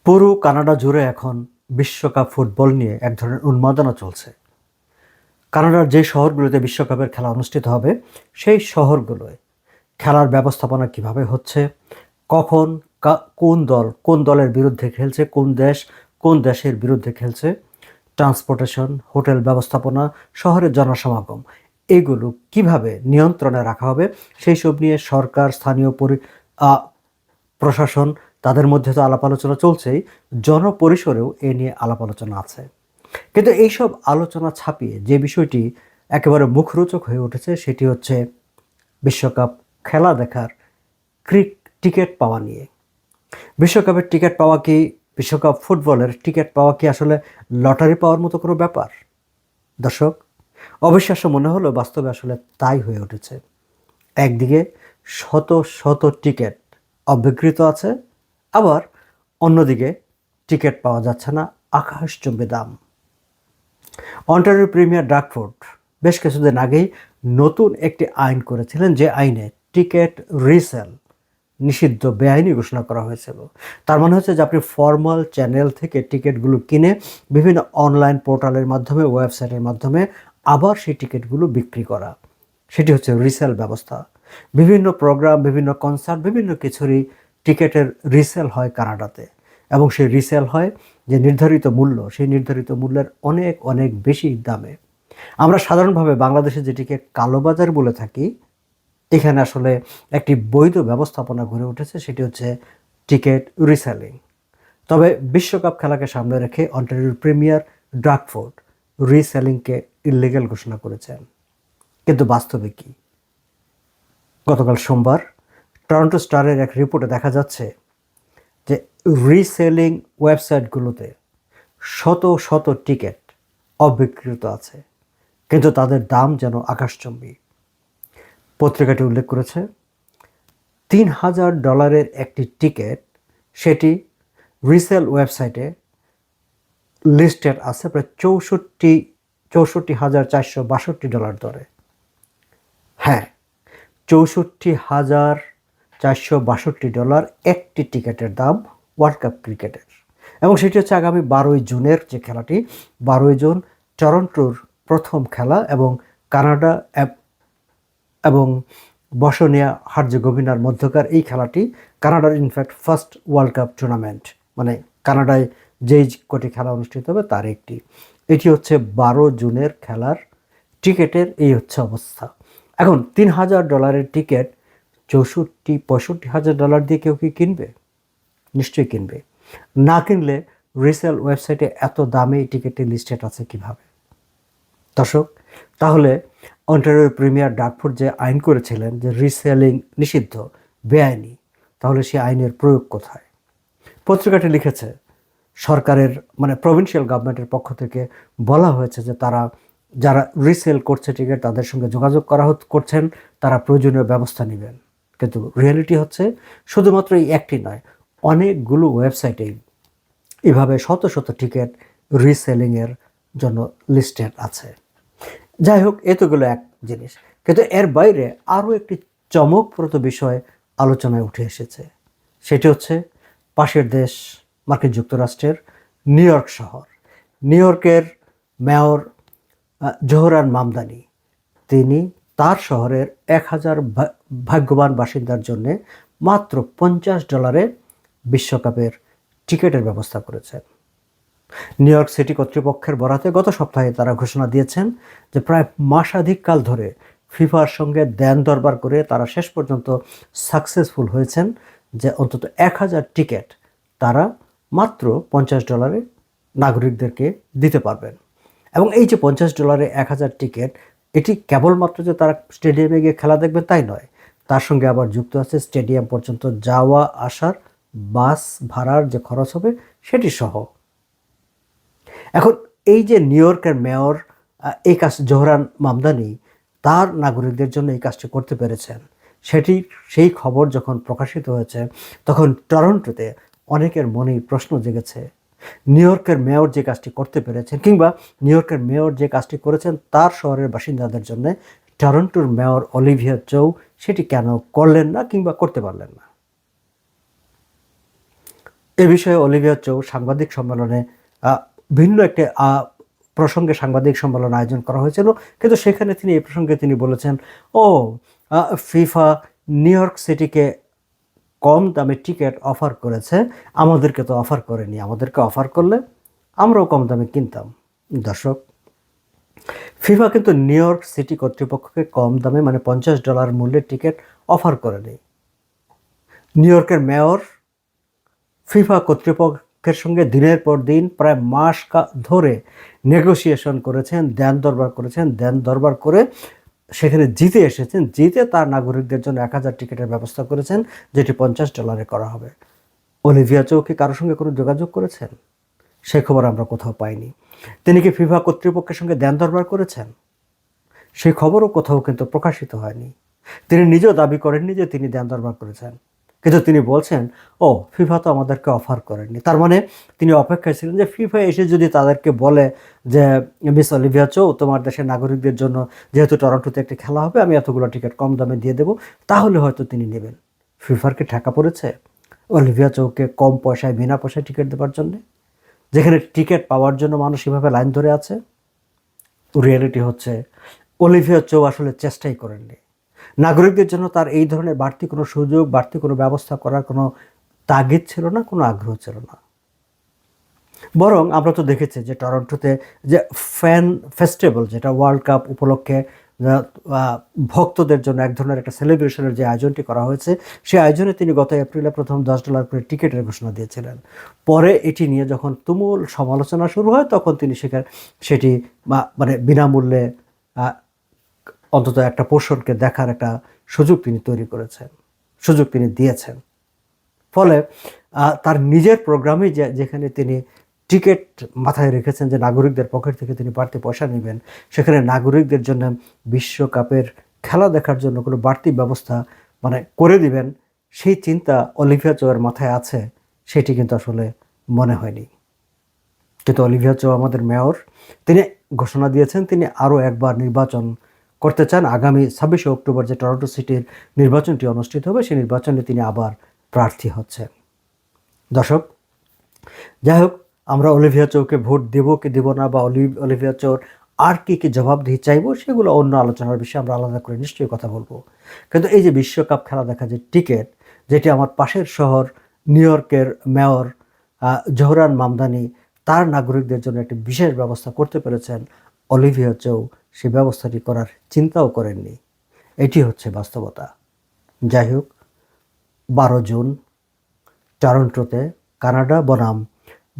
পুরো কানাডা জুড়ে এখন বিশ্বকাপ ফুটবল নিয়ে এক ধরনের উন্মাদনা চলছে। কানাডার যে শহরগুলোতে বিশ্বকাপের খেলা অনুষ্ঠিত হবে, সেই শহরগুলোয় খেলার ব্যবস্থাপনা কিভাবে হচ্ছে, কখন কোন দলের বিরুদ্ধে খেলছে, কোন দেশের বিরুদ্ধে খেলছে, ট্রান্সপোর্টেশন, হোটেল ব্যবস্থাপনা, শহরের জনসমাগম, এগুলো কিভাবে নিয়ন্ত্রণে রাখা হবে, সেই সব নিয়ে সরকার, স্থানীয় প্রশাসন, তাদের মধ্যে তো আলাপ আলোচনা চলছেই, জনপরিসরেও এ নিয়ে আলাপ আলোচনা আছে। কিন্তু এইসব আলোচনা ছাপিয়ে যে বিষয়টি একেবারে মুখরোচক হয়ে উঠেছে সেটি হচ্ছে বিশ্বকাপ খেলা দেখার টিকিট পাওয়া নিয়ে। বিশ্বকাপের টিকিট পাওয়া কি, বিশ্বকাপ ফুটবলের টিকিট পাওয়া কি আসলে লটারি পাওয়ার মতো কোনো ব্যাপার? দর্শক, অবিশ্বাস্য মনে হলো, বাস্তবে আসলে তাই হয়ে উঠেছে। একদিকে শত শত টিকিট অবিক্রিত আছে, আবার অন্যদিকে টিকিট পাওয়া যাচ্ছে না, আকাশচুম্বী দাম। অন্টারিও প্রিমিয়ার ডাকফোর্ড বেশ কিছুদিন আগেই নতুন একটি আইন করেছিলেন, যে আইনে টিকিট রিসেল নিষিদ্ধ, বেআইনি ঘোষণা করা হয়েছিল। তার মানে হচ্ছে যে আপনি ফর্মাল চ্যানেল থেকে টিকিটগুলো কিনে বিভিন্ন অনলাইন পোর্টালের মাধ্যমে, ওয়েবসাইটের মাধ্যমে আবার সেই টিকিটগুলো বিক্রি করা, সেটি হচ্ছে রিসেল ব্যবস্থা। বিভিন্ন প্রোগ্রাম, বিভিন্ন কনসার্ট, বিভিন্ন কিছুরই টিকিটের রিসেল হয় কানাডাতে, এবং সেই রিসেল হয় যে নির্ধারিত মূল্য, সেই নির্ধারিত মূল্যের অনেক অনেক বেশি দামে। আমরা সাধারণভাবে বাংলাদেশে যেটিকে কালোবাজার বলে থাকি, এখানে আসলে একটি বৈধ ব্যবস্থাপনা গড়ে উঠেছে, সেটি হচ্ছে টিকিট রিসেলিং। তবে বিশ্বকাপ খেলাকে সামনে রেখে অন্টারিও প্রিমিয়ার ডাকফোর্ড রিসেলিংকে ইলিগ্যাল ঘোষণা করেছেন। কিন্তু বাস্তবে কি? গতকাল সোমবার টরন্টো স্টারের এক রিপোর্টে দেখা যাচ্ছে যে রিসেলিং ওয়েবসাইটগুলোতে শত শত টিকিট অবিক্রিত আছে, কিন্তু তাদের দাম যেন আকাশচুম্বী। পত্রিকাটি উল্লেখ করেছে, $3,000 একটি টিকিট, সেটি রিসেল ওয়েবসাইটে লিস্টেড আছে প্রায় 64,462 দরে। হ্যাঁ, $64,462 একটি টিকিটের দাম ওয়ার্ল্ড কাপ ক্রিকেটের। এবং সেটি হচ্ছে আগামী 12 জুনের যে খেলাটি, 12 জুন টরন্টোর প্রথম খেলা, এবং কানাডা এবং বসনিয়া হার্জেগোভিনার মধ্যকার এই খেলাটি কানাডার in fact first world cup tournament, মানে কানাডায় যেই কটি খেলা অনুষ্ঠিত হবে তার একটি। এটি হচ্ছে 12 জুনের খেলার টিকিটের এই হচ্ছে অবস্থা। এখন $3,000 টিকিট 65,000 দিয়ে কেউ কি কিনবে? নিশ্চয়ই কিনবে। না কিনলে রিসেল ওয়েবসাইটে এত দামে এই টিকিটটি লিস্টেড আছে কিভাবে? দর্শক, তাহলে অন্টারিও প্রিমিয়ার ডাকফোর্ড যে আইন করেছিলেন যে রিসেলিং নিষিদ্ধ, বেআইনি, তাহলে সেই আইনের প্রয়োগ কোথায়? পত্রিকাটি লিখেছে, সরকারের মানে প্রভিন্সিয়াল গভর্নমেন্টের পক্ষ থেকে বলা হয়েছে যে তারা, যারা রিসেল করছে টিকিট, তাদের সঙ্গে যোগাযোগ করছেন, তারা প্রয়োজনীয় ব্যবস্থা নেবেন। কিন্তু রিয়েলিটি হচ্ছে শুধুমাত্র এই একটি নয়, অনেকগুলো ওয়েবসাইটেই এভাবে শত শত টিকিট রিসেলিংয়ের জন্য লিস্টেড আছে। যাই হোক, এতগুলো এক জিনিস, কিন্তু এর বাইরে আরও একটি চমকপ্রদ বিষয় আলোচনায় উঠে এসেছে। সেটি হচ্ছে পাশের দেশ মার্কিন যুক্তরাষ্ট্রের নিউ ইয়র্ক শহর। নিউ ইয়র্কের মেয়র জোহরান মামদানি, তিনি তার শহরের 1,000 ভাগ্যবান বাসিন্দার জন্যে মাত্র $50 বিশ্বকাপের টিকিটের ব্যবস্থা করেছেন। নিউ ইয়র্ক সিটি কর্তৃপক্ষের বরাতে গত সপ্তাহে তারা ঘোষণা দিয়েছেন যে প্রায় মাসাধিককাল ধরে ফিফার সঙ্গে দেন দরবার করে তারা শেষ পর্যন্ত সাকসেসফুল হয়েছেন, যে অন্তত 1,000 টিকিট তারা মাত্র $50 নাগরিকদেরকে দিতে পারবেন। এবং এই যে $50 1,000 টিকিট, এটি কেবলমাত্র যে তারা স্টেডিয়ামে গিয়ে খেলা দেখবেন তাই নয়, তার সঙ্গে আবার যুক্ত আছে স্টেডিয়াম পর্যন্ত যাওয়া আসার বাস ভাড়ার যে খরচ হবে সেটি সহ। এখন এই যে নিউ ইয়র্কের মেয়র এই কাজ, জোহরান মামদানি, তার নাগরিকদের জন্য এই কাজটি করতে পেরেছেন, সেই খবর যখন প্রকাশিত হয়েছে, তখন টরন্টোতে অনেকের মনেই প্রশ্ন জেগেছে, নিউ ইয়র্কের মেয়র যে কাজটি করতে পেরেছেন, কিংবা নিউ ইয়র্কের মেয়র যে কাজটি করেছেন তার শহরের বাসিন্দাদের জন্য, টরন্টোর মেয়র অলিভিয়া চৌ সেটি কেন করলেন না, কিংবা করতে পারলেন না? এ বিষয়ে অলিভিয়া চৌ সাংবাদিক সম্মেলনে ভিন্ন একটি প্রসঙ্গে সাংবাদিক সম্মেলন আয়োজন করা হয়েছিল, কিন্তু সেখানে তিনি এই প্রসঙ্গে তিনি বলেছেন, ও ফিফা নিউ ইয়র্ক সিটিকে কম দামে টিকিট অফার করেছে, আমাদেরকে তো অফার করেনি, আমাদেরকে অফার করলে আমরাও কম দামে কিনতাম। দর্শক, ফিফা কিন্তু নিউ ইয়র্ক সিটি কর্তৃপক্ষকে কম দামে মানে $50 মূল্যের টিকিট অফার করেনি। নিউ ইয়র্কের মেয়র ফিফা কর্তৃপক্ষের সঙ্গে দিনের পর দিন প্রায় মাস ধরে নেগোসিয়েশন করেছেন, দেন দরবার করে সেখানে জিতে এসেছেন। জিতে তার নাগরিকদের জন্য 1000 টিকিটের ব্যবস্থা করেছেন, যেটি $50 করা হবে। অলিভিয়া চৌ কি কারোর সঙ্গে কোনো যোগাযোগ করেছেন? সে খবর আমরা কোথাও পাইনি। তিনি কি ফিফা কর্তৃপক্ষের সঙ্গে দেন দরবার করেছেন? সেই খবরও কোথাও কিন্তু প্রকাশিত হয়নি। তিনি নিজেও দাবি করেননি যে তিনি দেন দরবার করেছেন, কিন্তু তিনি বলছেন, ও ফিফা তো আমাদেরকে অফার করেননি। তার মানে তিনি অপেক্ষায় ছিলেন যে ফিফা এসে যদি তাদেরকে বলে যে মিস অলিভিয়া চৌ, তোমার দেশের নাগরিকদের জন্য যেহেতু টরন্টোতে একটি খেলা হবে, আমি এতগুলো টিকিট কম দামে দিয়ে দেবো, তাহলে হয়তো তিনি নেবেন। ফিফার কি ঠেকা পড়েছে অলিভিয়া চৌকে কম পয়সায় বিনা পয়সায় টিকিট দেওয়ার জন্যে, যেখানে টিকিট পাওয়ার জন্য মানুষ এভাবে লাইন ধরে আছে? রিয়েলিটি হচ্ছে অলিভিয়া চৌ আসলে চেষ্টাই করেননি। নাগরিকদের জন্য তার এই ধরনের বাড়তি কোনো সুযোগ, বাড়তি কোনো ব্যবস্থা করার কোনো তাগিদ ছিল না, কোনো আগ্রহ ছিল না। বরং আমরা তো দেখেছি যে টরন্টোতে যে ফ্যান ফেস্টিভ্যাল, যেটা ওয়ার্ল্ড কাপ উপলক্ষে ভক্তদের জন্য এক ধরনের একটা সেলিব্রেশনের যে আয়োজনটি করা হয়েছে, সেই আয়োজনে তিনি গত এপ্রিলে প্রথম $10 করে টিকিটের ঘোষণা দিয়েছিলেন। পরে এটি নিয়ে যখন তুমুল সমালোচনা শুরু হয়, তখন তিনি সেটি মানে বিনামূল্যে অন্তত একটা পোর্শনকে দেখার একটা সুযোগ তিনি তৈরি করেছেন, সুযোগ তিনি দিয়েছেন। ফলে তার নিজের প্রোগ্রামে যেখানে তিনি টিকিট মাথায় রেখেছেন যে নাগরিকদের পকেট থেকে তিনি বাড়তি পয়সা নেবেন, সেখানে নাগরিকদের জন্য বিশ্বকাপের খেলা দেখার জন্য কোনো বাড়তি ব্যবস্থা মানে করে দিবেন, সেই চিন্তা অলিভিয়া চৌয়ের মাথায় আছে, সেটি কিন্তু আসলে মনে হয়নি। কিন্তু অলিভিয়া চৌ আমাদের মেয়র, তিনি ঘোষণা দিয়েছেন তিনি আরও একবার নির্বাচন করতে চান। আগামী 26 অক্টোবর যে টরন্টো সিটির নির্বাচনটি অনুষ্ঠিত হবে, সেই নির্বাচনে তিনি আবার প্রার্থী হচ্ছেন। দর্শক, যাই হোক, আমরা অলিভিয়া চৌকে ভোট দেবো কি দেবো না, বা অলিভিয়া চৌর আর কি কি জবাবদিহি চাইবো, সেগুলো অন্য আলোচনার বিষয়ে আমরা আলাদা করে নিশ্চয়ই কথা বলবো। কিন্তু এই যে বিশ্বকাপ খেলা দেখা যে টিকিট, যেটি আমার পাশের শহর নিউ ইয়র্কের মেয়র জোহরান মামদানি তার নাগরিকদের জন্য একটি বিশেষ ব্যবস্থা করতে পেরেছেন, অলিভিয়া চৌ সেই ব্যবস্থাটি করার চিন্তাও করেননি। এটি হচ্ছে বাস্তবতা। যাই হোক, 12 জুন টরন্টোতে কানাডা বনাম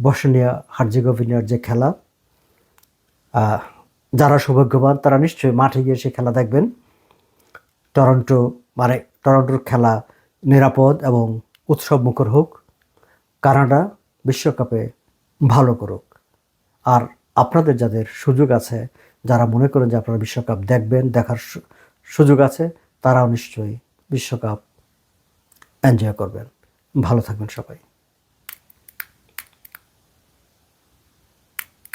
বসনিয়া হার্জেগোভিনার যে খেলা, যারা সৌভাগ্যবান তারা নিশ্চয়ই মাঠে গিয়ে সে খেলা দেখবেন। টরন্টোর খেলা নিরাপদ এবং উৎসব মুখর হোক, কানাডা বিশ্বকাপে ভালো করুক। আর আপনাদের যাদের সুযোগ আছে, যারা মনে করেন যে আপনারা বিশ্বকাপ দেখবেন, দেখার সুযোগ আছে, তারাও নিশ্চয়ই বিশ্বকাপ এনজয় করবেন। ভালো থাকবেন সবাই।